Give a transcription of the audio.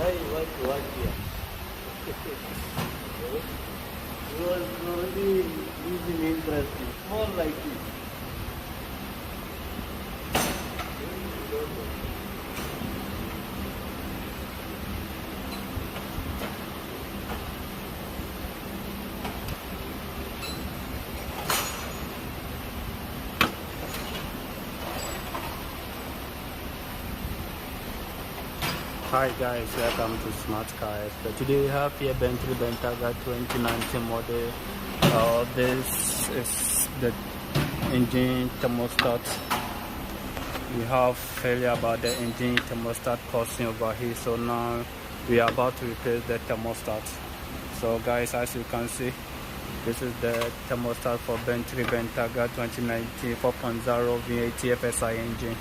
Why you want to work here? You are already losing interest. More like this. Hi guys, welcome to Smart Cars. So today we have here Bentley Bentayga 2019 model. This is the engine thermostat. We have failure about the engine thermostat causing overheat, so now we are about to replace the thermostat. So guys, as you can see, this is the thermostat for Bentley Bentayga 2019 4.0 V8 FSI engine.